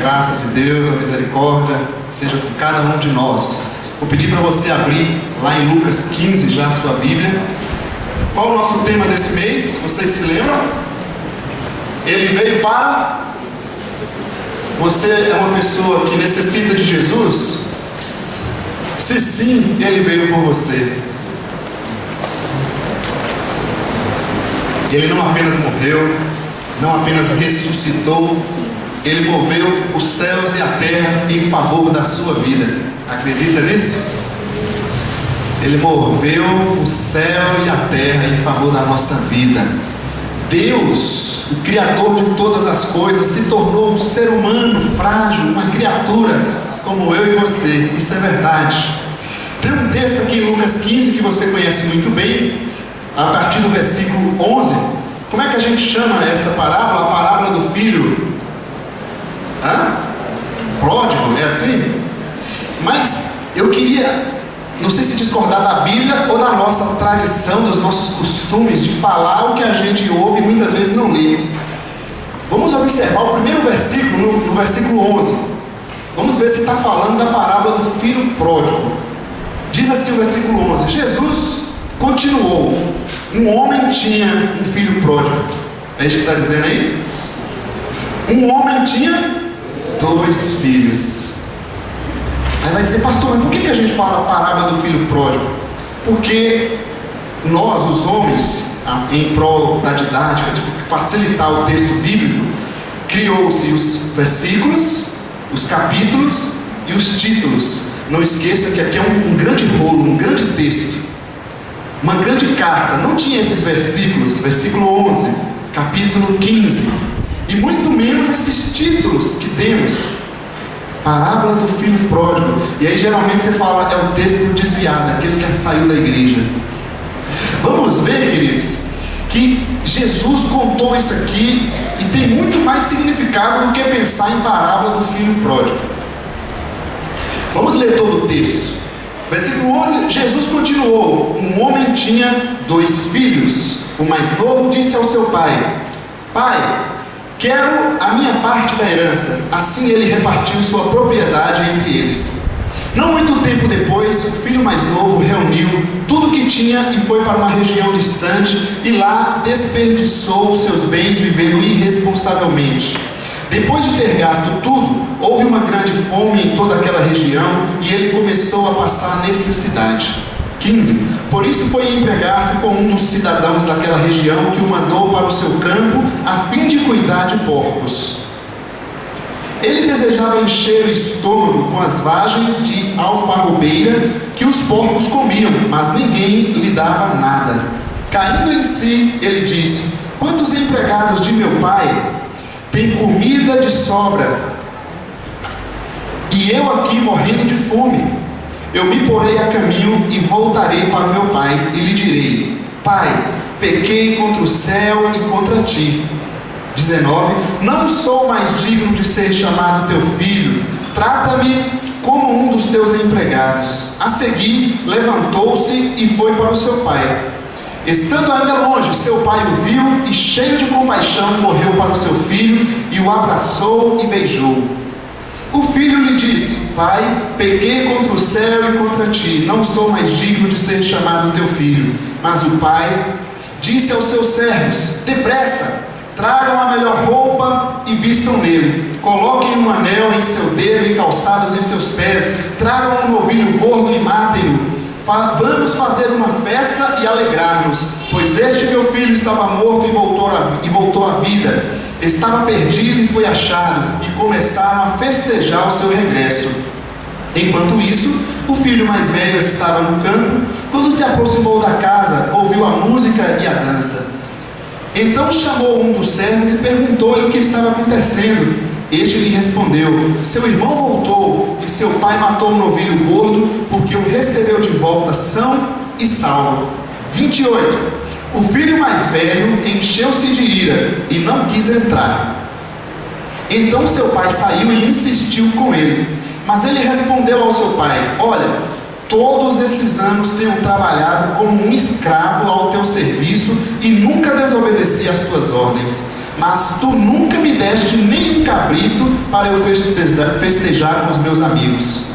graça de Deus, a misericórdia, seja com cada um de nós. Vou pedir para você abrir lá em Lucas 15 já a sua Bíblia. Qual é o nosso tema desse mês? Vocês se lembram? Ele veio para... Você é uma pessoa que necessita de Jesus? Se sim, Ele veio por você. Ele não apenas morreu, não apenas ressuscitou, Ele moveu os céus e a terra em favor da sua vida. Acredita nisso? Ele moveu o céu e a terra em favor da nossa vida. Deus, o Criador de todas as coisas, se tornou um ser humano frágil, uma criatura como eu e você. Isso é verdade. Tem um texto aqui em Lucas 15 que você conhece muito bem, a partir do versículo 11. Como é que a gente chama essa parábola? A parábola do filho pródigo, é assim? Mas eu queria, não sei se discordar da Bíblia ou da nossa tradição, dos nossos costumes de falar o que a gente ouve e muitas vezes não lê. Vamos observar o primeiro versículo, no versículo 11. Vamos ver se está falando da parábola do filho pródigo. Diz assim o versículo 11: Jesus continuou: um homem tinha um filho pródigo. É isso que está dizendo aí? Um homem tinha 2 filhos. Aí vai dizer: pastor, mas por que a gente fala a parábola do filho pródigo? Porque nós, os homens, em prol da didática, de facilitar o texto bíblico, criou-se os versículos, os capítulos e os títulos. Não esqueça que aqui é um grande rolo, um grande texto, uma grande carta. Não tinha esses versículos, versículo 11, capítulo 15, e muito menos esses títulos que temos. Parábola do filho pródigo. E aí geralmente você fala, é um texto desviado, aquele que saiu da igreja. Vamos ver, queridos, que Jesus contou isso aqui e tem muito mais significado do que pensar em parábola do filho pródigo. Vamos ler todo o texto. Versículo 11: Jesus continuou: um homem tinha 2 filhos. O mais novo disse ao seu pai: Pai, quero a minha parte da herança. Assim ele repartiu sua propriedade entre eles. Não muito tempo depois, o filho mais novo reuniu tudo o que tinha e foi para uma região distante, e lá desperdiçou os seus bens vivendo irresponsavelmente. Depois de ter gasto tudo, houve uma grande fome em toda aquela região e ele começou a passar necessidade. 15. Por isso foi empregar-se com um dos cidadãos daquela região, que o mandou para o seu campo a fim de cuidar de porcos. Ele desejava encher o estômago com as vagens de alfarrobeira que os porcos comiam, mas ninguém lhe dava nada. Caindo em si, ele disse: Quantos empregados de meu pai têm comida de sobra, e eu aqui morrendo de fome? Eu me porei a caminho e voltarei para o meu pai e lhe direi: Pai, pequei contra o céu e contra ti. 19. Não sou mais digno de ser chamado teu filho. Trata-me como um dos teus empregados. A seguir, levantou-se e foi para o seu pai. Estando ainda longe, seu pai o viu e, cheio de compaixão, correu para o seu filho e o abraçou e beijou. O filho lhe disse: Pai, pequei contra o céu e contra ti, não sou mais digno de ser chamado teu filho. Mas o pai disse aos seus servos: Depressa, tragam a melhor roupa e vistam nele. Coloquem um anel em seu dedo e calçados em seus pés. Tragam um novilho gordo e matem-no. Vamos fazer uma festa e alegrar-nos, pois este meu filho estava morto e voltou à vida. Estava perdido e foi achado, e começaram a festejar o seu regresso. Enquanto isso, o filho mais velho estava no campo. Quando se aproximou da casa, ouviu a música e a dança. Então chamou um dos servos e perguntou-lhe o que estava acontecendo. Este lhe respondeu: Seu irmão voltou, e seu pai matou um novilho gordo, porque o recebeu de volta são e salvo. 28. O filho mais velho encheu-se de ira e não quis entrar. Então seu pai saiu e insistiu com ele. Mas ele respondeu ao seu pai: Olha, todos esses anos tenho trabalhado como um escravo ao teu serviço e nunca desobedeci às tuas ordens. mas tu nunca me deste nem um cabrito para eu festejar com os meus amigos.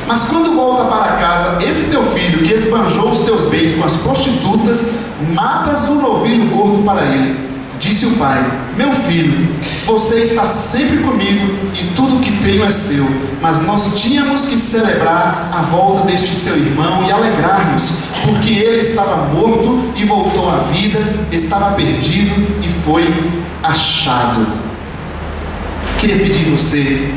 Mas quando volta para casa esse teu filho que esbanjou os teus bens com as prostitutas, matas um novilho gordo para ele. Disse o pai: meu filho, você está sempre comigo e tudo o que tenho é seu, mas nós tínhamos que celebrar a volta deste seu irmão e alegrar-nos, porque ele estava morto e voltou à vida, estava perdido e foi achado. Queria pedir você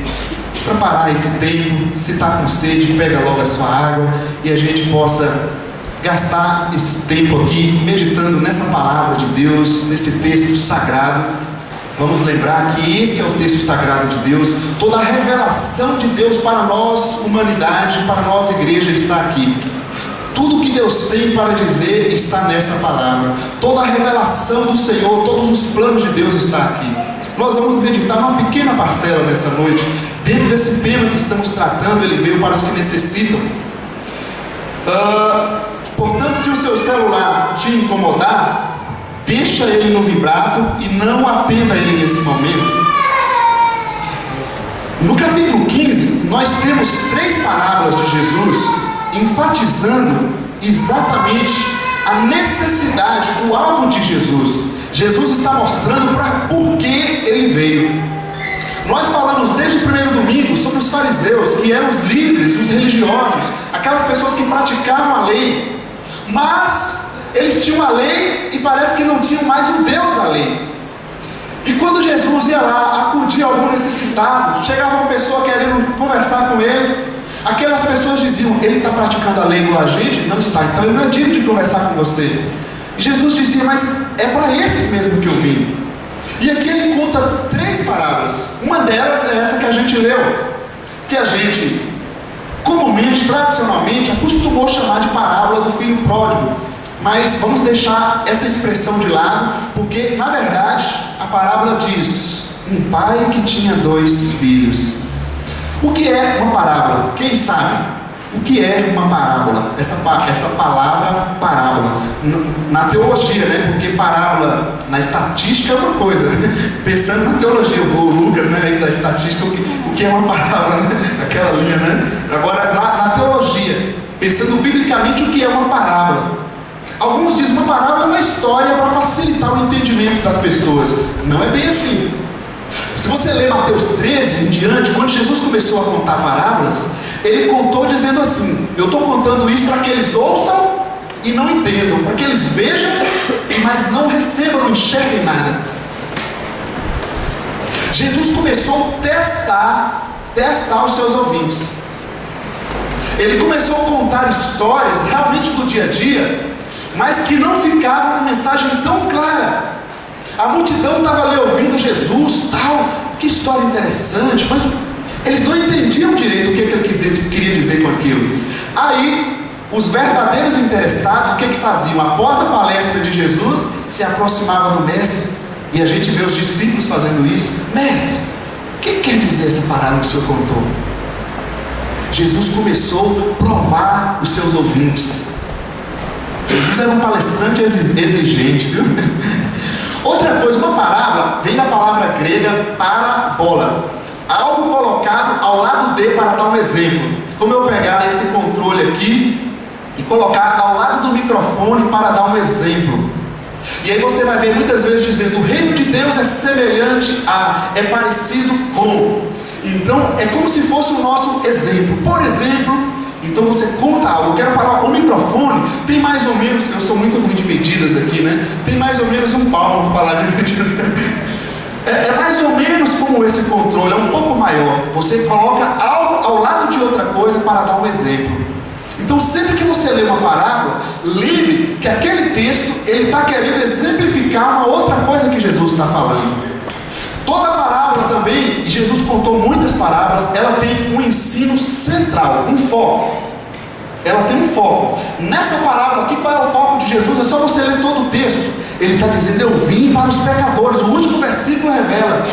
para parar esse tempo. Se está com sede, pega logo a sua água e a gente possa gastar esse tempo aqui meditando nessa palavra de Deus, nesse texto sagrado. Vamos lembrar que esse é o texto sagrado de Deus. Toda a revelação de Deus para nós, humanidade, para nós, igreja, está aqui. Tudo que Deus tem para dizer está nessa palavra. Toda a revelação do Senhor, todos os planos de Deus está aqui. Nós vamos meditar uma pequena parcela nessa noite, dentro desse tema que estamos tratando. Ele veio para os que necessitam. Portanto, se o seu celular te incomodar, deixa ele no vibrato e não atenda ele nesse momento. No capítulo 15, nós temos 3 parábolas de Jesus enfatizando exatamente a necessidade, o alvo de Jesus. Jesus está mostrando por que ele veio. Nós falamos desde o primeiro domingo sobre os fariseus, que eram os líderes, os religiosos, aquelas pessoas que praticavam a lei. Mas eles tinham a lei e parece que não tinham mais o Deus da lei. E quando Jesus ia lá acudir algum necessitado, chegava uma pessoa querendo conversar com ele, aquelas pessoas diziam: ele está praticando a lei igual a gente? Não está, então ele não é digno de conversar com você. E Jesus dizia: mas é para esses mesmo que eu vim. E aqui ele conta 3 parábolas. Uma delas é essa que a gente leu, que a gente comumente, tradicionalmente, acostumou chamar de parábola do filho pródigo. Mas vamos deixar essa expressão de lado, porque na verdade a parábola diz: um pai que tinha 2 filhos. O que é uma parábola? Quem sabe? O que é uma parábola? Essa palavra parábola na teologia, né? Porque parábola na estatística é uma coisa, né? Pensando na teologia, o Lucas, né, aí da estatística, o que é uma parábola, né? Aquela linha, né? Agora na teologia, pensando biblicamente, o que é uma parábola? Alguns dizem uma parábola é uma história para facilitar o entendimento das pessoas. Não é bem assim. Se você ler Mateus 13 em diante, quando Jesus começou a contar parábolas, ele contou dizendo assim: eu estou contando isso para que eles ouçam e não entendam, para que eles vejam, mas não recebam, não enxerguem nada. Jesus começou a testar os seus ouvintes. Ele começou a contar histórias realmente do dia a dia, mas que não ficavam uma mensagem tão clara. A multidão estava ali ouvindo Jesus, tal, que história interessante, mas eles não entendiam direito o que ele queria dizer com aquilo. Aí, os verdadeiros interessados, o que faziam? Após a palestra de Jesus, se aproximavam do mestre, e a gente vê os discípulos fazendo isso. Mestre, o que quer dizer essa parábola que o senhor contou? Jesus começou a provar os seus ouvintes. Jesus era um palestrante exigente, viu? Outra coisa, uma parábola vem da palavra grega parabola, algo colocado ao lado de para dar um exemplo. Como eu pegar esse controle aqui e colocar ao lado do microfone para dar um exemplo. E aí você vai ver muitas vezes dizendo: o reino de Deus é semelhante a, é parecido com. Então é como se fosse o nosso exemplo. Por exemplo, então você conta algo. Eu quero falar, o microfone tem mais ou menos, eu sou muito ruim de medidas aqui, né? Tem mais ou menos um palmo para falar de medida. É mais ou menos como esse controle, é um pouco maior. Você coloca algo ao lado de outra coisa para dar um exemplo. Então sempre que você lê uma parábola, lembre que aquele texto ele está querendo exemplificar uma outra coisa que Jesus está falando. Toda parábola também, e Jesus contou muitas parábolas, ela tem um ensino central, um foco. Ela tem um foco. Nessa parábola aqui, qual é o foco de Jesus? É só você ler todo o texto. Ele está dizendo: eu vim para os pecadores. O último versículo revela.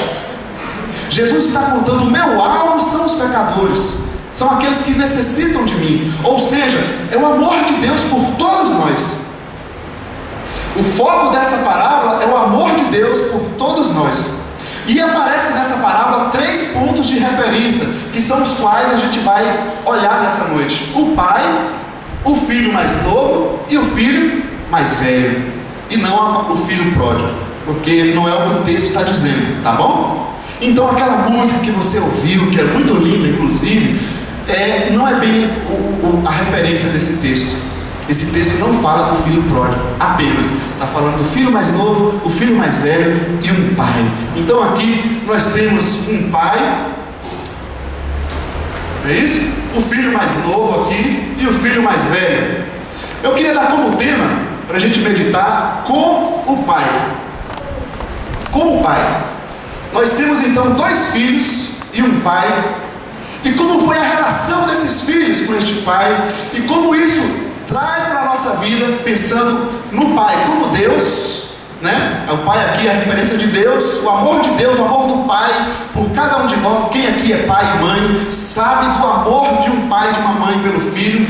Jesus está contando: o meu alvo são os pecadores. São aqueles que necessitam de mim. Ou seja, é o amor de Deus por todos nós. O foco dessa parábola é o amor de Deus por todos nós. E aparece nessa parábola 3 pontos de referência, que são os quais a gente vai olhar nessa noite: o pai, o filho mais novo e o filho mais velho, e não o filho pródigo, porque não é o que o texto está dizendo, tá bom? Então aquela música que você ouviu, que é muito linda inclusive, não é bem a referência desse texto. Esse texto não fala do filho pródigo apenas, está falando do filho mais novo, o filho mais velho e um pai. Então aqui nós temos um pai, é isso? O filho mais novo aqui e o filho mais velho. Eu queria dar como tema, para a gente meditar, com o pai. Com o pai. Nós temos então 2 filhos e um pai. E como foi a relação desses filhos com este pai, e como isso traz para a nossa vida, pensando no pai como Deus, né? O pai aqui é a referência de Deus, o amor de Deus, o amor do pai por cada um de nós. Quem aqui é pai e mãe sabe do amor de um pai e de uma mãe pelo filho.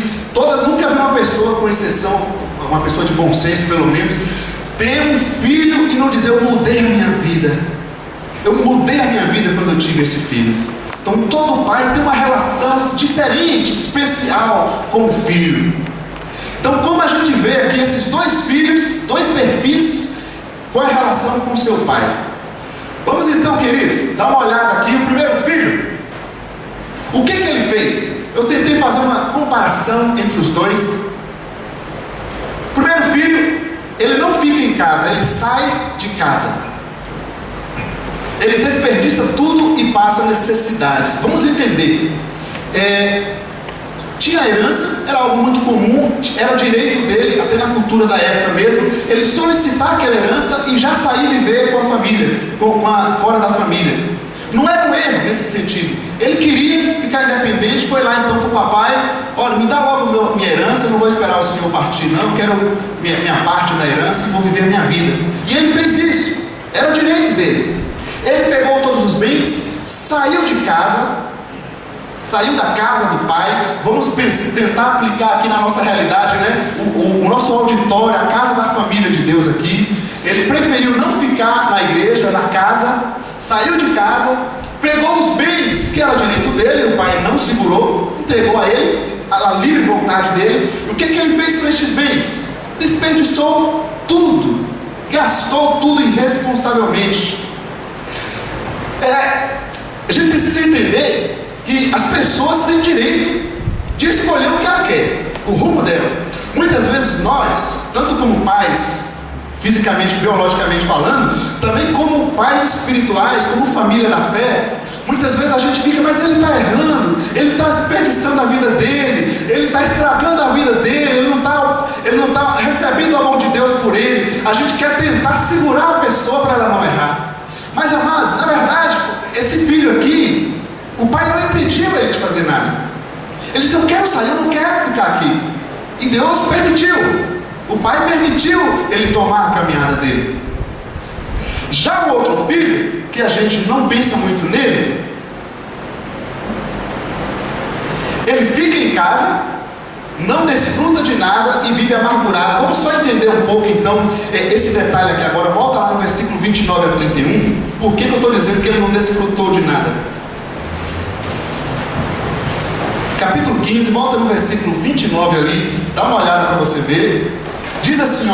Nunca vi uma pessoa, com exceção, uma pessoa de bom senso pelo menos, ter um filho e não dizer: eu mudei a minha vida, eu mudei a minha vida quando eu tive esse filho. Então todo pai tem uma relação diferente, especial com o filho. Então, como a gente vê aqui esses 2 filhos, 2 perfis, qual é a relação com o seu pai? Vamos então, queridos, dar uma olhada aqui. O primeiro filho, o que ele fez? Eu tentei fazer uma comparação entre os 2. O primeiro filho, ele não fica em casa, ele sai de casa. Ele desperdiça tudo e passa necessidades. Vamos entender. Tinha herança, era algo muito comum, era direito dele, até na cultura da época mesmo, ele solicitar aquela herança e já sair viver com a família, fora da família. Não era um erro nesse sentido. Ele queria ficar independente, foi lá então para o papai: olha, me dá logo minha herança, eu não vou esperar o senhor partir não, eu quero minha parte da herança e vou viver a minha vida. E ele fez isso, era o direito dele. Ele pegou todos os bens, saiu de casa, saiu da casa do pai. Vamos tentar aplicar aqui na nossa realidade, né? O nosso auditório, a casa da família de Deus aqui. Ele preferiu não ficar na igreja, na casa, saiu de casa, pegou os bens que era direito dele, o pai não segurou, entregou a ele, a livre vontade dele. E o que ele fez com estes bens? Desperdiçou tudo, gastou tudo irresponsavelmente. A gente precisa entender que as pessoas têm direito de escolher o que ela quer, o rumo dela. Muitas vezes nós, tanto como pais, fisicamente, biologicamente falando, também como pais espirituais, como família da fé, muitas vezes a gente fica: mas ele está errando, ele está desperdiçando a vida dele, ele está estragando a vida dele, ele não está recebendo o amor de Deus por ele. A gente quer tentar segurar a pessoa para ela não errar. Mas, amados, na verdade, esse filho aqui, o pai não impediu ele de fazer nada. Ele disse: eu quero sair, eu não quero ficar aqui. E Deus permitiu. O pai permitiu ele tomar a caminhada dele. Já o outro filho, que a gente não pensa muito nele, ele fica em casa, não desfruta de nada e vive amargurado. Vamos só entender um pouco então esse detalhe aqui agora. Volta lá no versículo 29 a 31. Por que eu estou dizendo que ele não desfrutou de nada? Capítulo 15, volta no versículo 29 ali, dá uma olhada para você ver. Diz assim,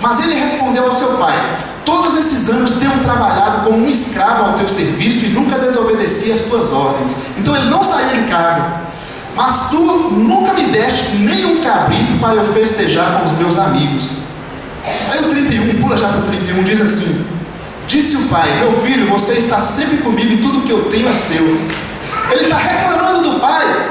mas ele respondeu ao seu pai: todos esses anos tenho trabalhado como um escravo ao teu serviço e nunca desobedeci às tuas ordens. Então ele não saiu de casa. Mas tu nunca me deste nem um cabrito para eu festejar com os meus amigos. Aí o 31, pula já para o 31, diz assim: disse o pai: meu filho, você está sempre comigo e tudo que eu tenho é seu. Ele está reclamando do pai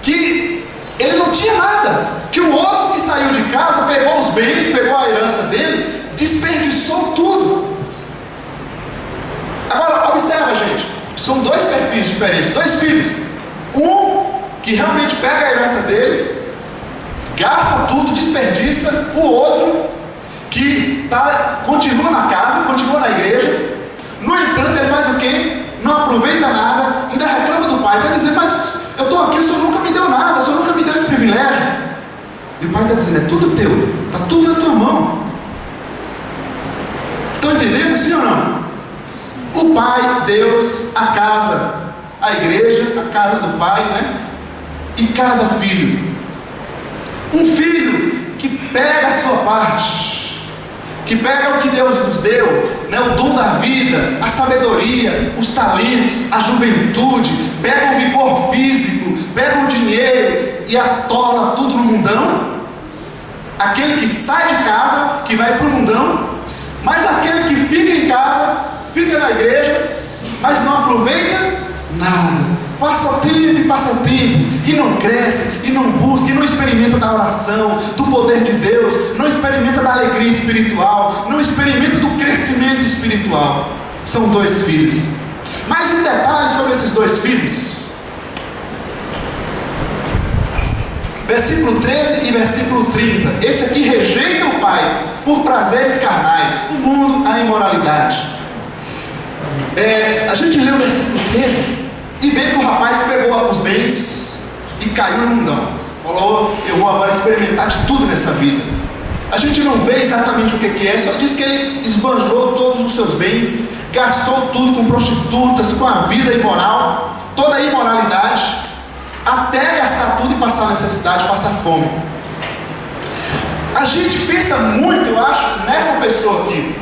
que ele não tinha nada, que o outro que saiu de casa pegou os bens, pegou a herança dele, desperdiçou tudo. Agora observa, gente, são 2 perfis diferentes, 2 filhos. Um que realmente pega a herança dele, gasta tudo, desperdiça. O outro que continua na casa, continua na igreja. No entanto, ele faz o quê? Não aproveita nada, ainda reclama do pai. Está dizendo: mas eu estou aqui, o senhor nunca me deu nada, o senhor nunca me deu esse privilégio. E o pai está dizendo: é tudo teu, está tudo na tua mão. entendendo, sim ou não? O Pai, Deus, a casa, a igreja, a casa do Pai, né? E cada filho. Um filho que pega a sua parte, que pega o que Deus nos deu, né? O dom da vida, a sabedoria, os talentos, a juventude, pega o vigor físico, pega o dinheiro e atola tudo no mundão. Aquele que sai de casa, que vai para o mundão, mas aquele que fica em casa, fica na igreja, mas não aproveita nada. Passa tempo e passa tempo, e não cresce, e não busca, e não experimenta da oração, do poder de Deus, não experimenta da alegria espiritual, não experimenta do crescimento espiritual. São dois filhos. Mais um detalhe sobre esses dois filhos. Versículo 13 e versículo 30. Esse aqui rejeita o pai por prazeres carnais, o mundo, a imoralidade. A gente leu o versículo 13 e vê que o rapaz pegou os bens e caiu no mundão. Falou, eu vou agora experimentar de tudo nessa vida. A gente não vê exatamente o que é, só diz que ele esbanjou todos os seus bens, gastou tudo com prostitutas, com a vida imoral, toda a imoralidade, até gastar tudo e passar necessidade, passar fome. A gente pensa muito, eu acho, nessa pessoa aqui.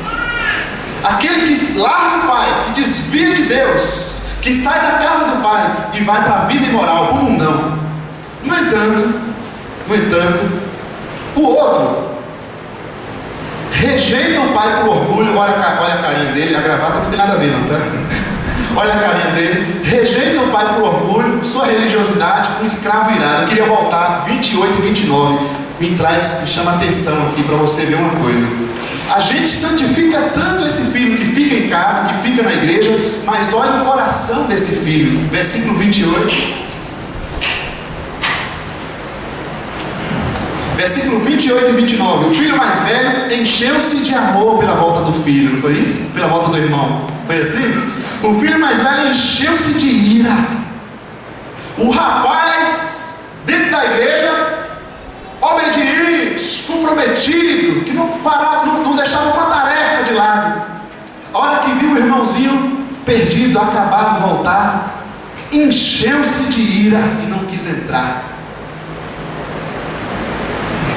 Aquele que larga o pai, que desvia de Deus, que sai da casa do pai e vai para a vida imoral, o mundão. No entanto, o outro rejeita o pai por orgulho. Olha a carinha dele, a gravata não tem nada a ver, não, tá? Olha a carinha dele. Rejeita o pai por orgulho, sua religiosidade, um escravo irado. Eu queria voltar 28 e 29. Me chama a atenção aqui para você ver uma coisa. A gente santifica tanto esse filho que fica em casa, que fica na igreja, mas olha o coração desse filho. Versículo 28. Versículo 28 e 29. O filho mais velho encheu-se de amor pela volta do filho, não foi isso? Pela volta do irmão. Foi assim? O filho mais velho encheu-se de ira. O rapaz, dentro da igreja, obediente, comprometido, que não deixava uma tarefa de lado. A hora que viu o irmãozinho perdido, acabado, voltar, encheu-se de ira e não quis entrar.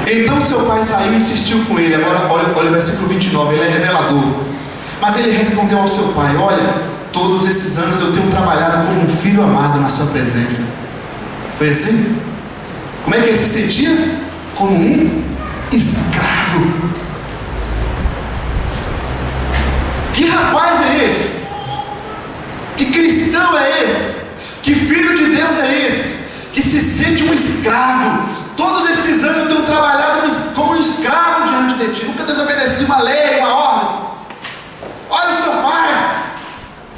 Então seu pai saiu e insistiu com ele. Agora olha o versículo 29, ele é revelador. Mas ele respondeu ao seu pai: olha, todos esses anos eu tenho trabalhado como um filho amado na sua presença. Foi assim? Como é que ele se sentia? Como um escravo. Que rapaz é esse? Que cristão é esse? Que filho de Deus é esse? Que se sente um escravo. Todos esses anos eu tenho trabalhado como um escravo diante de ti. Nunca desobedeci uma lei, uma ordem. Olha o senhor faz.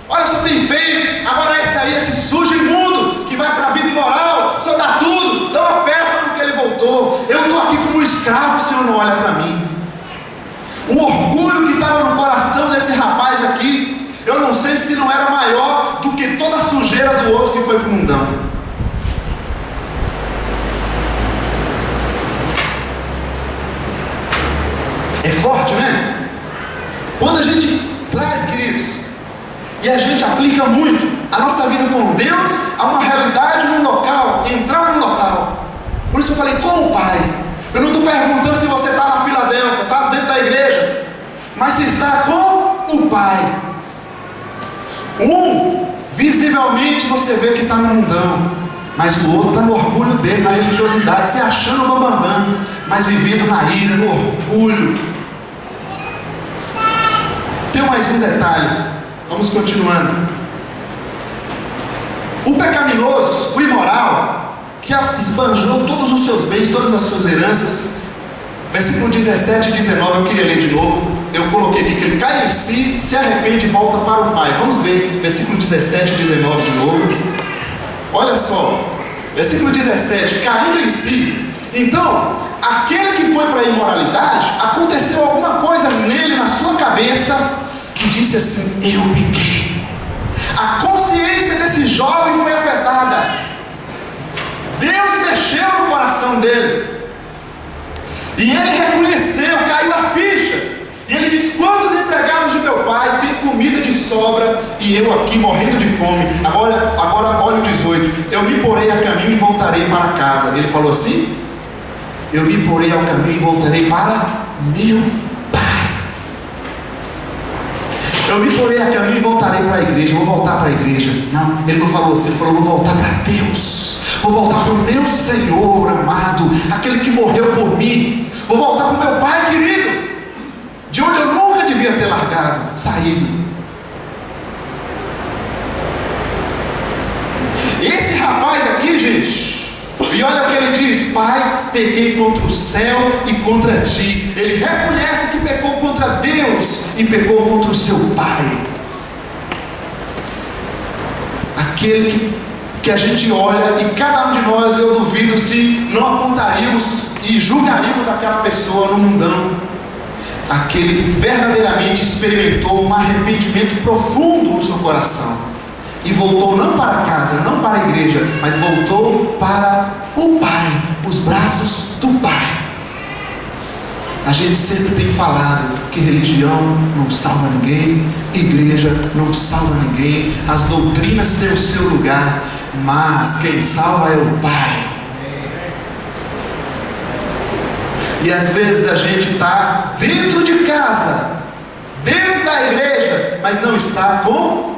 Olha o senhor tem feito. Agora esse aí, esse sujo imundo que vai para a vida imoral. O senhor dá tudo, dá uma festa porque ele voltou. Eu estou aqui como um escravo, o senhor não olha para mim. O orgulho que estava no coração desse rapaz aqui, eu não sei se não era maior do que toda a sujeira do outro que foi para o mundão. É forte, né? Quando a gente traz, queridos, e a gente aplica muito a nossa vida com Deus a uma realidade num local, entrar num local. Por isso eu falei, com o Pai. Eu não estou perguntando se você está na Filadélfia, está dentro da igreja, mas se está com o Pai. Visivelmente você vê que está no mundão, mas o outro está no orgulho dele, na religiosidade, se achando bambambam, mas vivendo na ira, no orgulho. Tem mais um detalhe, vamos continuando. O pecaminoso, o imoral, que esbanjou todos os seus bens, todas as suas heranças, versículo 17 e 19, eu queria ler de novo. Eu coloquei aqui que ele cai em si, se arrepende e volta para o Pai. Vamos ver, versículo 17 e 19 de novo. Olha só, versículo 17, caindo em si. Então, aquele que foi para a imoralidade, aconteceu alguma coisa nele, na sua cabeça, que disse assim: eu pequei. A consciência desse jovem foi afetada. Deus mexeu no coração dele. E ele reconheceu, caiu a ficha. E ele diz: quantos empregados casa de meu pai tem comida de sobra e eu aqui morrendo de fome. Agora olha o 18. Eu me porei a caminho e voltarei para casa. Ele falou assim: eu me porei ao caminho e voltarei para meu pai. Eu me porei a caminho e voltarei para a igreja. Vou voltar para a igreja. Não, ele não falou assim. Ele falou: vou voltar para Deus. Vou voltar para o meu Senhor amado, aquele que morreu por mim. Vou voltar para o meu pai querido, de onde eu nunca devia ter largado, saído. Esse rapaz aqui, gente, e olha o que ele diz: pai, pequei contra o céu e contra ti. Ele reconhece que pecou contra Deus e pecou contra o seu pai. Aquele que a gente olha, e cada um de nós, eu duvido se não apontaríamos e julgaríamos aquela pessoa no mundão, aquele que verdadeiramente experimentou um arrependimento profundo no seu coração e voltou não para casa, não para a igreja, mas voltou para o Pai, os braços do Pai. A gente sempre tem falado que religião não salva ninguém, igreja não salva ninguém, as doutrinas têm o seu lugar, mas quem salva é o Pai. E às vezes a gente está dentro de casa, dentro da igreja, mas não está com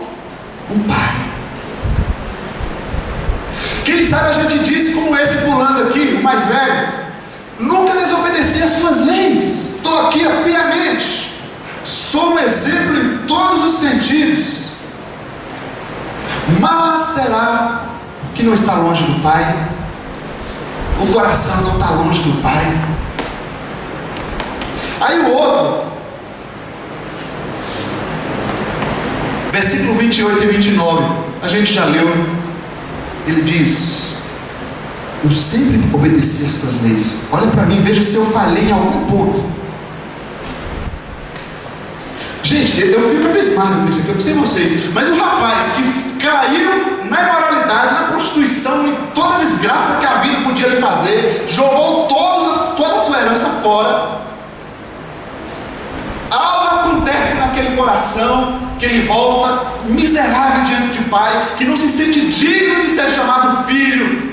o Pai. Quem sabe a gente diz como esse fulano aqui, o mais velho: nunca desobedeci às suas leis, estou aqui piamente, sou um exemplo em todos os sentidos. Mas será que não está longe do Pai? O coração não está longe do Pai? Aí o outro, versículo 28 e 29, a gente já leu. Ele diz: eu sempre obedeci às tuas leis. Olha para mim, veja se eu falhei em algum ponto. Gente, eu fico abismado com isso aqui, eu não sei vocês, mas o rapaz que caiu na imoralidade, na prostituição, em toda a desgraça que a vida podia lhe fazer, jogou toda a sua herança fora. Algo acontece naquele coração, que ele volta miserável diante do Pai, que não se sente digno de ser chamado filho.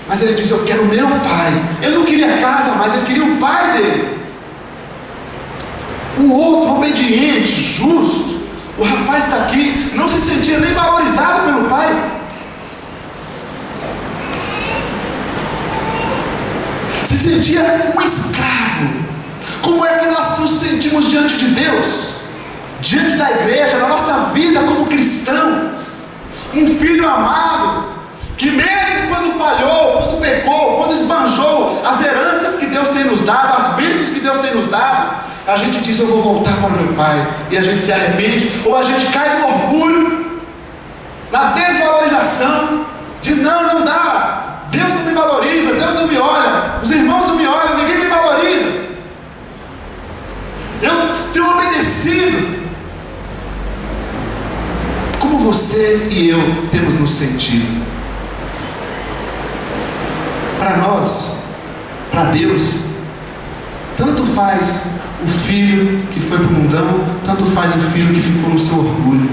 Mas ele diz: eu quero o meu pai. Ele não queria casa, mas ele queria o pai dele. O outro, obediente, justo, o rapaz está aqui, não se sentia nem valorizado pelo pai. Se sentia um escravo. Como é que nós nos sentimos diante de Deus, diante da igreja, na nossa vida como cristão? Um filho amado, que mesmo quando falhou, quando pecou, quando esbanjou as heranças que Deus tem nos dado, as bênçãos que Deus tem nos dado, a gente diz: eu vou voltar para o meu pai, e a gente se arrepende, ou a gente cai no orgulho, na desvalorização, diz: não dá, Deus não me valoriza, Deus não me olha, os irmãos não me olham, ninguém me valoriza. Eu tenho obedecido. Como você e eu temos nos sentido? Para nós, para Deus, tanto faz o filho que foi para o mundão, tanto faz o filho que ficou no seu orgulho.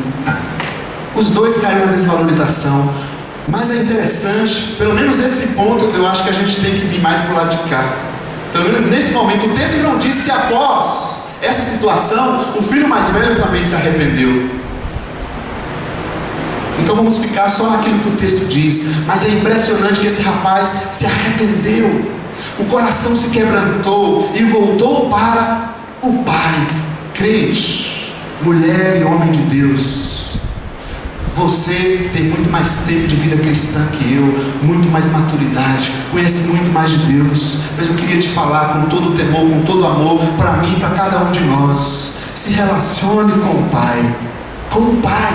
Os dois caíram na desvalorização. Mas é interessante, pelo menos esse ponto eu acho que a gente tem que vir mais para o lado de cá. Pelo menos nesse momento, o texto não diz se após essa situação o filho mais velho também se arrependeu. Então vamos ficar só naquilo que o texto diz. Mas é impressionante que esse rapaz se arrependeu, o coração se quebrantou e voltou para o Pai. Crente, mulher e homem de Deus, você tem muito mais tempo de vida cristã que eu, muito mais maturidade, conhece muito mais de Deus, mas eu queria te falar com todo o temor, com todo o amor, para mim e para cada um de nós: se relacione com o Pai, com o Pai.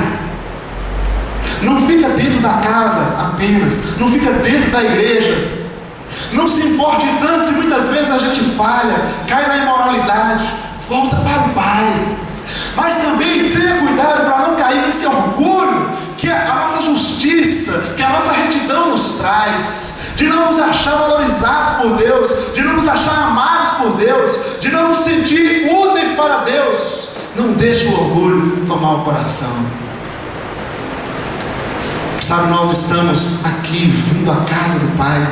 Não fica dentro da casa apenas, não fica dentro da igreja, não se importe tanto se muitas vezes a gente falha, cai na imoralidade, volta para o Pai. Mas também tenha cuidado para não cair nesse orgulho que a nossa justiça, que a nossa retidão nos traz, de não nos achar valorizados por Deus, de não nos achar amados por Deus, de não nos sentir úteis para Deus. Não deixe o orgulho tomar o coração. Sabe, nós estamos aqui, vindo à casa do Pai.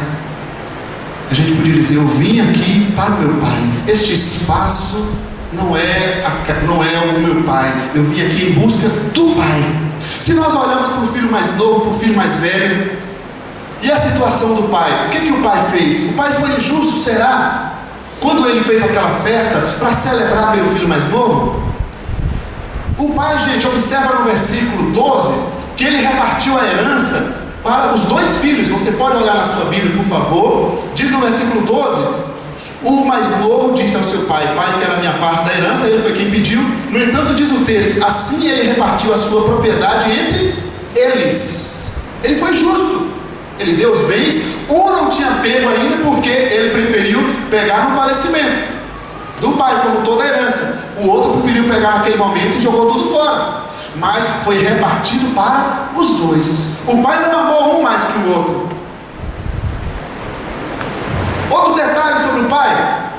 A gente podia dizer, eu vim aqui para o meu Pai. Este espaço não é o meu Pai. Eu vim aqui em busca do Pai. Se nós olhamos para o filho mais novo, para o filho mais velho, e a situação do pai, o que o pai fez? O pai foi injusto, será? Quando ele fez aquela festa para celebrar pelo filho mais novo? O pai, gente, observa no versículo 12, que ele repartiu a herança para os dois filhos. Você pode olhar na sua Bíblia, por favor. Diz no versículo 12, o mais novo disse ao seu pai, pai, quero a minha parte da herança. Ele foi quem pediu. No entanto, diz o texto, assim ele repartiu a sua propriedade entre eles. Ele foi justo. Ele deu os bens, um não tinha pego ainda porque ele preferiu pegar no falecimento do pai, como toda a herança. O outro preferiu pegar naquele momento e jogou tudo fora. Mas foi repartido para os dois. O pai não amou um mais que o outro. Outro detalhe sobre o pai,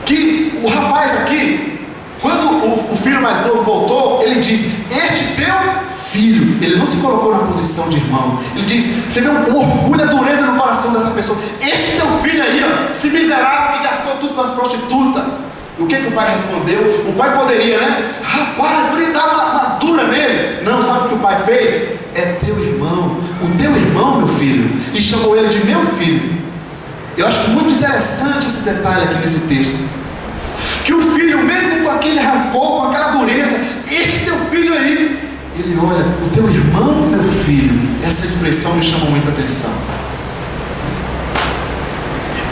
que o rapaz aqui, quando o filho mais novo voltou, ele disse, este teu filho, ele não se colocou na posição de irmão. Ele diz, você vê o orgulho, a dureza no coração dessa pessoa. Este teu filho aí, ó, esse miserável que gastou tudo com as prostitutas. E o que o pai respondeu? O pai poderia, né? Rapaz, poderia dar uma dura nele. Não, sabe o que o pai fez? É teu irmão, o teu irmão, meu filho. E chamou ele de meu filho. Eu acho muito interessante esse detalhe aqui nesse texto. Que o filho, mesmo com aquele rancor, com aquela dureza, este teu filho aí, ele olha, o teu irmão, meu filho. Essa expressão me chamou muita atenção.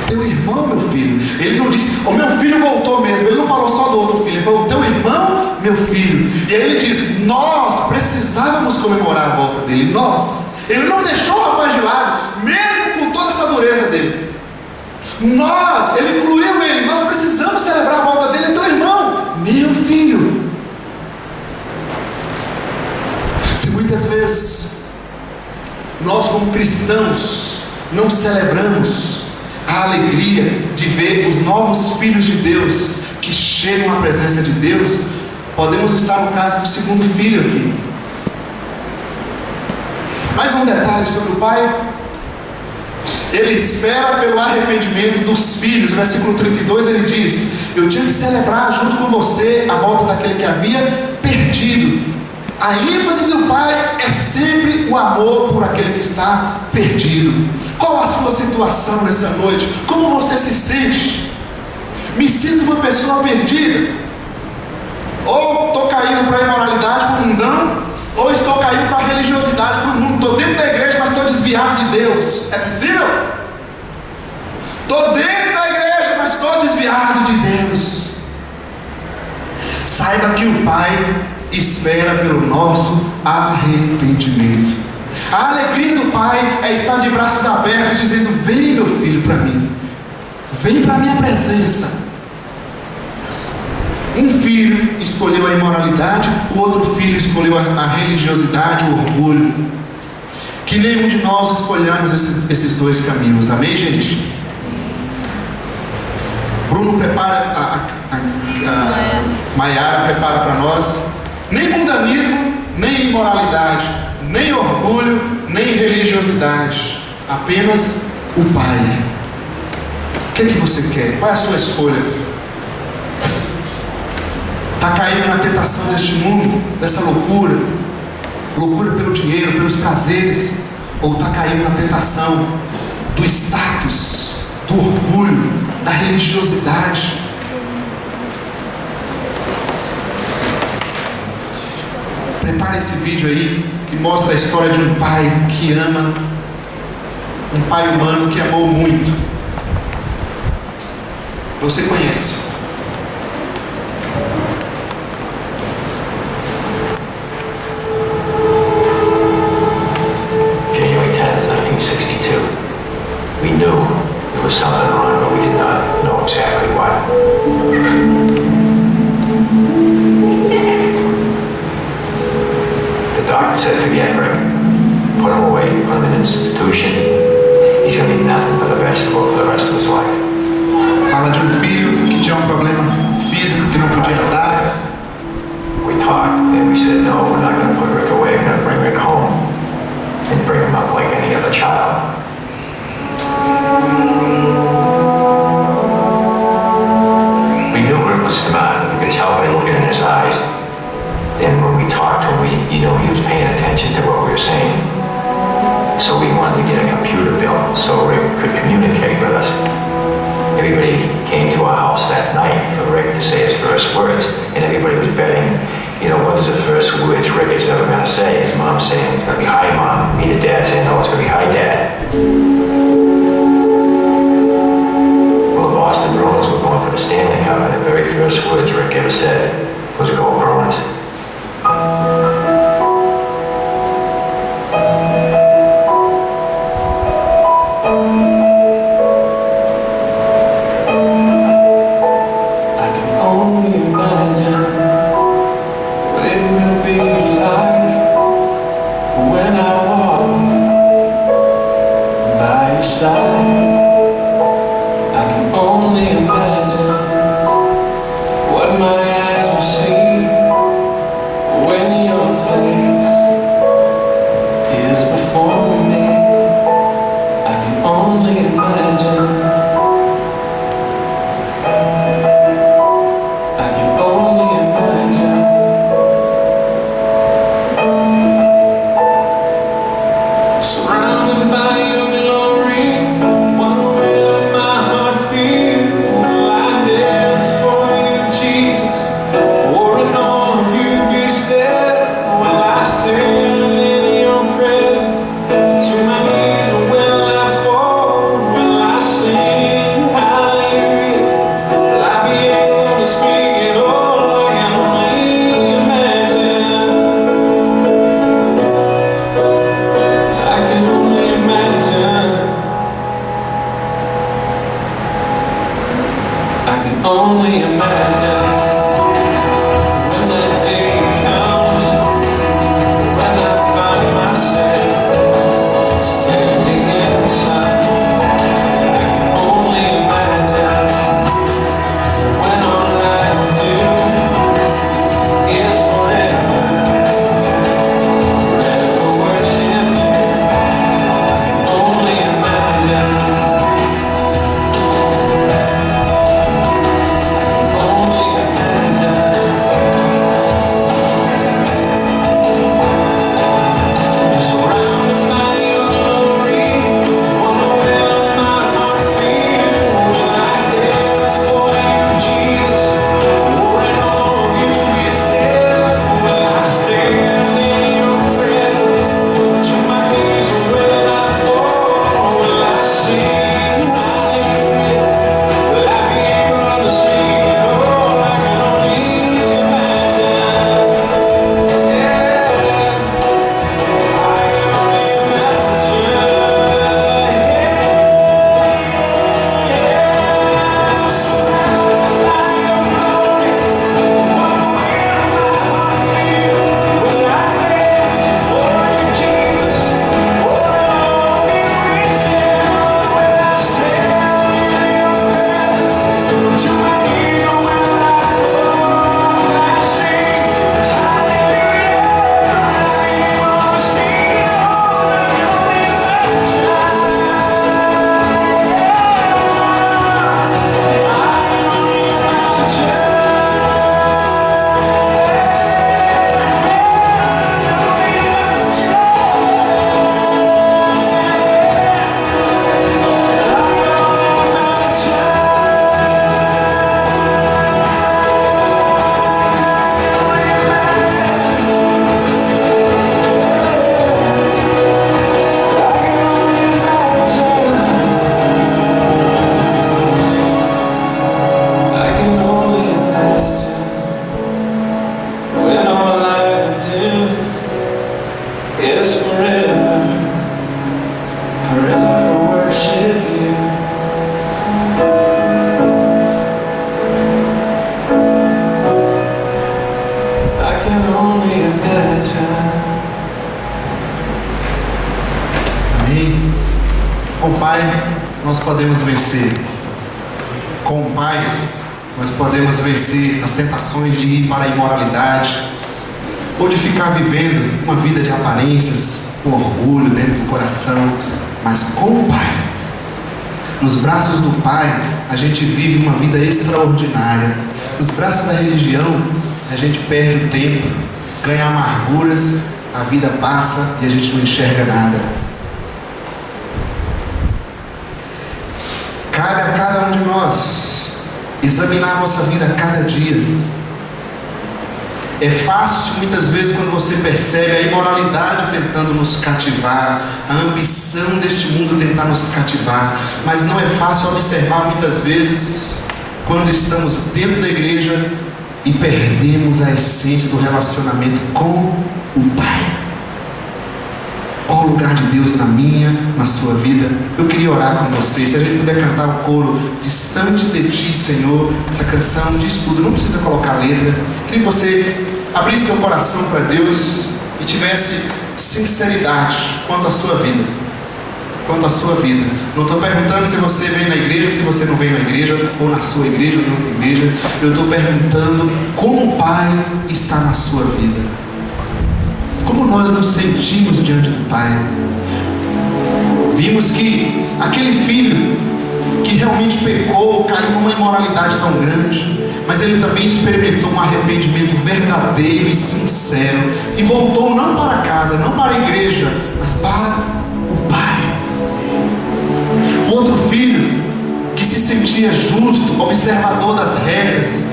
Teu irmão, meu filho. Ele não disse, o meu filho voltou mesmo. Ele não falou só do outro filho. Ele falou, teu irmão, meu filho. E aí ele diz, nós precisávamos comemorar a volta dele. Nós. Ele não deixou o rapaz de lado, mesmo com toda essa dureza dele. Nós, ele incluiu ele. Nós precisamos celebrar a volta dele. É teu irmão, meu filho. Se muitas vezes nós, como cristãos, não celebramos a alegria de ver os novos filhos de Deus que chegam à presença de Deus, podemos estar no caso do segundo filho aqui. Mais um detalhe sobre o pai. Ele espera pelo arrependimento dos filhos. No versículo 32 ele diz, eu tinha que celebrar junto com você a volta daquele que havia perdido. A ênfase do pai é sempre o amor por aquele que está perdido. Qual a sua situação nessa noite? Como você se sente? Me sinto uma pessoa perdida. Ou estou caindo para a imoralidade, para o mundão, ou estou caindo para a religiosidade, para o mundo. Estou dentro da igreja, mas estou desviado de Deus. É possível? Estou dentro da igreja, mas estou desviado de Deus. Saiba que o Pai espera pelo nosso arrependimento. A alegria do Pai é estar de braços abertos, dizendo, vem meu filho para mim, vem para a minha presença. Um filho escolheu a imoralidade, o outro filho escolheu a religiosidade, o orgulho. Que nenhum de nós escolhamos esses dois caminhos, amém, gente? Bruno prepara, Maiara prepara para nós. Nem mundanismo, nem imoralidade, nem orgulho, nem religiosidade. Apenas o Pai. O que você quer? Qual é a sua escolha? Está caindo na tentação deste mundo, dessa loucura? Loucura pelo dinheiro, pelos prazeres? Ou está caindo na tentação do status, do orgulho, da religiosidade? Prepara esse vídeo aí, que mostra a história de um pai que ama, um pai humano que amou muito. Você conhece? January 10th, 1962. We knew there was something wrong, but we did not know exactly what. The doctor said, forget Rick. Put him away, put him in an institution. He's going to be nothing but a vegetable for the rest of his life. Fala de um filho que tinha um problema físico, que não podia andar. talked, and we said, no, we're not going to put Rick away. We're going to bring Rick home and bring him up like any other child. We knew Rick was smart. We could tell by looking in his eyes. And when we talked to him, he was paying attention to what we were saying. So we wanted to get a computer built so Rick could communicate with us. Everybody came to our house that night for Rick to say his first words, and everybody was betting, what is the first words Rick is ever going to say? His mom's saying it's going to be hi, Mom. Me, the dad, saying, no, it's going to be hi, Dad. Well, the Boston Bruins were going for the Stanley Cup, and the very first words Rick ever said was, go Bruins. Com o Pai, nós podemos vencer. Com o Pai, nós podemos vencer as tentações de ir para a imoralidade. ou de ficar vivendo uma vida de aparências, com orgulho dentro do coração, mas com o Pai. Nos braços do Pai, a gente vive uma vida extraordinária. Nos braços da religião, a gente perde o tempo, ganha amarguras, a vida passa e a gente não enxerga nada. Cabe a cada um de nós examinar a nossa vida a cada dia. É fácil muitas vezes quando você percebe a imoralidade tentando nos cativar, a ambição deste mundo tentar nos cativar, mas não é fácil observar muitas vezes quando estamos dentro da igreja e perdemos a essência do relacionamento com o Pai. Qual o lugar de Deus na minha, na sua vida? Eu queria orar com você. Se a gente puder cantar o coro Distante de Ti, Senhor, essa canção diz tudo, não precisa colocar letra. Queria que você abrisse teu coração para Deus e tivesse sinceridade quanto à sua vida. Quanto à sua vida. Não estou perguntando se você vem na igreja, se você não vem na igreja, ou na sua igreja, ou na outra igreja. Eu estou perguntando como o Pai está na sua vida. Como nós nos sentimos diante do Pai. Vimos que aquele filho que realmente pecou, caiu numa imoralidade tão grande, mas ele também experimentou um arrependimento verdadeiro e sincero, e voltou não para casa, não para a igreja, mas para o Pai. O outro filho que se sentia justo, observador das regras,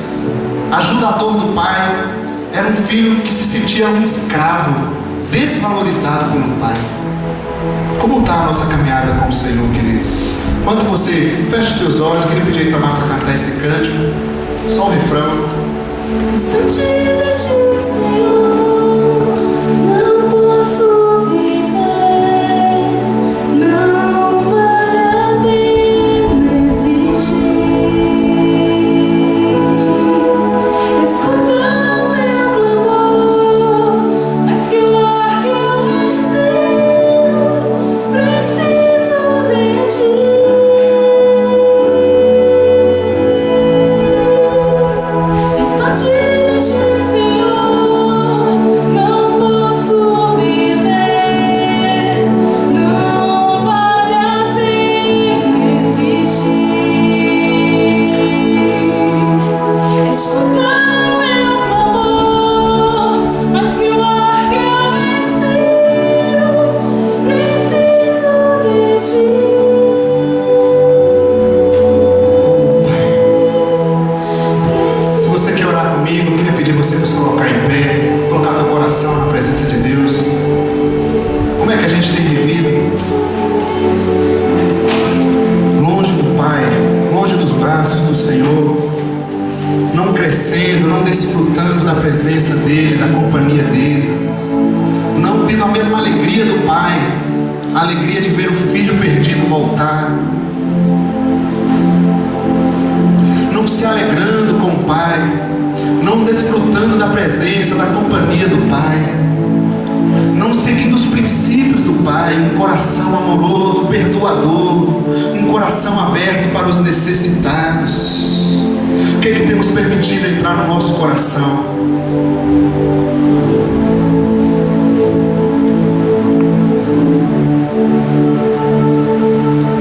ajudador do pai, era um filho que se sentia um escravo, desvalorizado pelo pai. Como está a nossa caminhada com o Senhor, queridos? Enquanto você fecha os seus olhos, queria pedir a Itamar para cantar esse cântico, só o refrão. Distante de Ti, Senhor, não posso viver, não vale a pena existir. Escuta o meu clamor, mas que o ar que eu respiro, preciso de Ti.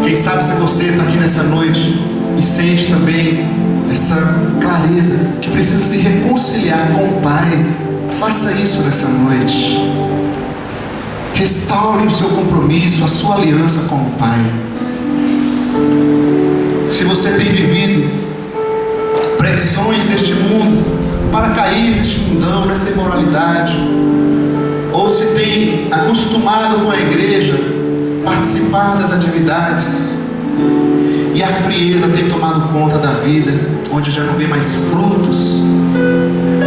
Quem sabe se você está aqui nessa noite e sente também essa clareza que precisa se reconciliar com o Pai, faça isso nessa noite. Restaure o seu compromisso, a sua aliança com o Pai. Se você tem vivido pressões deste mundo para cair neste mundão, nessa imoralidade, ou se tem acostumado com a igreja, participar das atividades, e a frieza tem tomado conta da vida, onde já não vê mais frutos,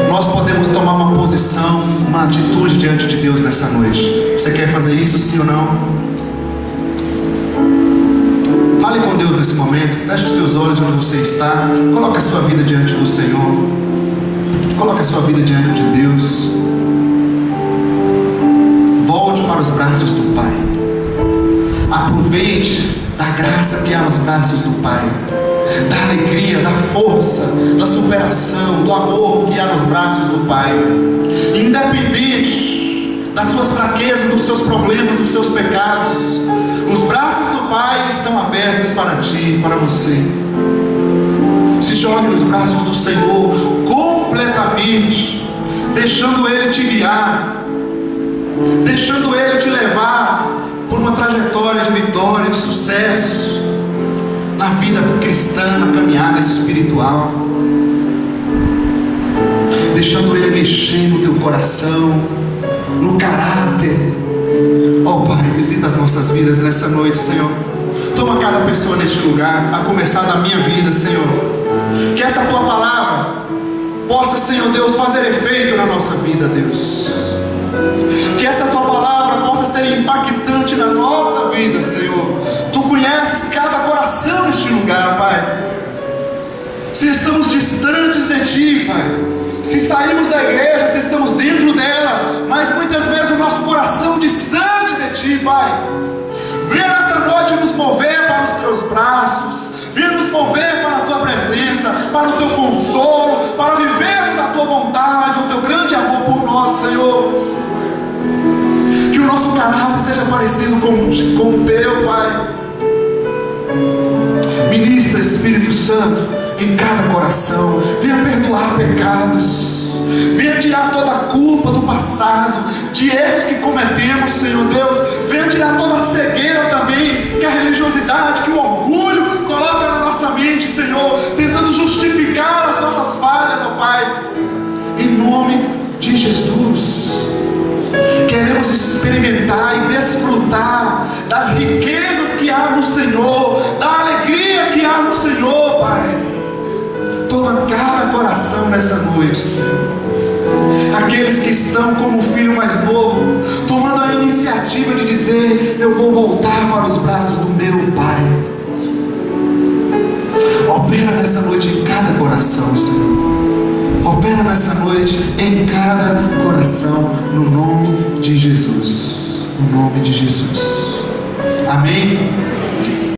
nós podemos tomar uma posição, uma atitude diante de Deus nessa noite. Você quer fazer isso, sim ou não? Fale com Deus nesse momento. Feche os teus olhos onde você está. Coloque a sua vida diante do Senhor. Coloque a sua vida diante de Deus. Volte para os braços do Pai. Aproveite da graça que há nos braços do Pai. da alegria, da força, da superação, do amor que há nos braços do Pai. Independente das suas fraquezas, dos seus problemas, dos seus pecados, os braços do Pai estão abertos para ti, para você. Se jogue nos braços do Senhor completamente, deixando Ele te guiar, deixando Ele te levar por uma trajetória de vitória, de sucesso na vida cristã, na caminhada espiritual, deixando Ele mexer no teu coração, no caráter. Ó Pai, visita as nossas vidas nessa noite, Senhor. Toma cada pessoa neste lugar, a começar da minha vida, Senhor. Que essa Tua palavra possa, Senhor Deus, fazer efeito na nossa vida, Deus. Que essa Tua palavra possa ser impactante na nossa vida, Senhor. Tu conheces cada coração neste lugar, Pai. Se estamos distantes de Ti, Pai, se saímos da igreja, se estamos dentro dela, mas muitas vezes o nosso coração distante de Ti, Pai, venha nessa noite nos mover para os Teus braços, venha nos mover para a Tua presença, para o Teu consolo, para vivermos a Tua vontade, o Teu grande amor por nós, Senhor. Que o nosso caráter seja parecido com o Teu, Pai. Ministra, Espírito Santo, em cada coração. Venha perdoar pecados, venha tirar toda a culpa do passado, de erros que cometemos, Senhor Deus. Venha tirar toda a cegueira também que a religiosidade, que o orgulho coloca na nossa mente, Senhor, tentando justificar as nossas falhas, ó Pai. Em nome de Jesus, queremos experimentar e desfrutar das riquezas que há no Senhor, da alegria que há no Senhor, Pai. Toma cada coração nessa noite, Senhor. Aqueles que estão como o filho mais novo, tomando a iniciativa de dizer: eu vou voltar para os braços do meu Pai. Opera nessa noite em cada coração, Senhor. Opera nessa noite em cada coração, no nome de Jesus. No nome de Jesus. Amém.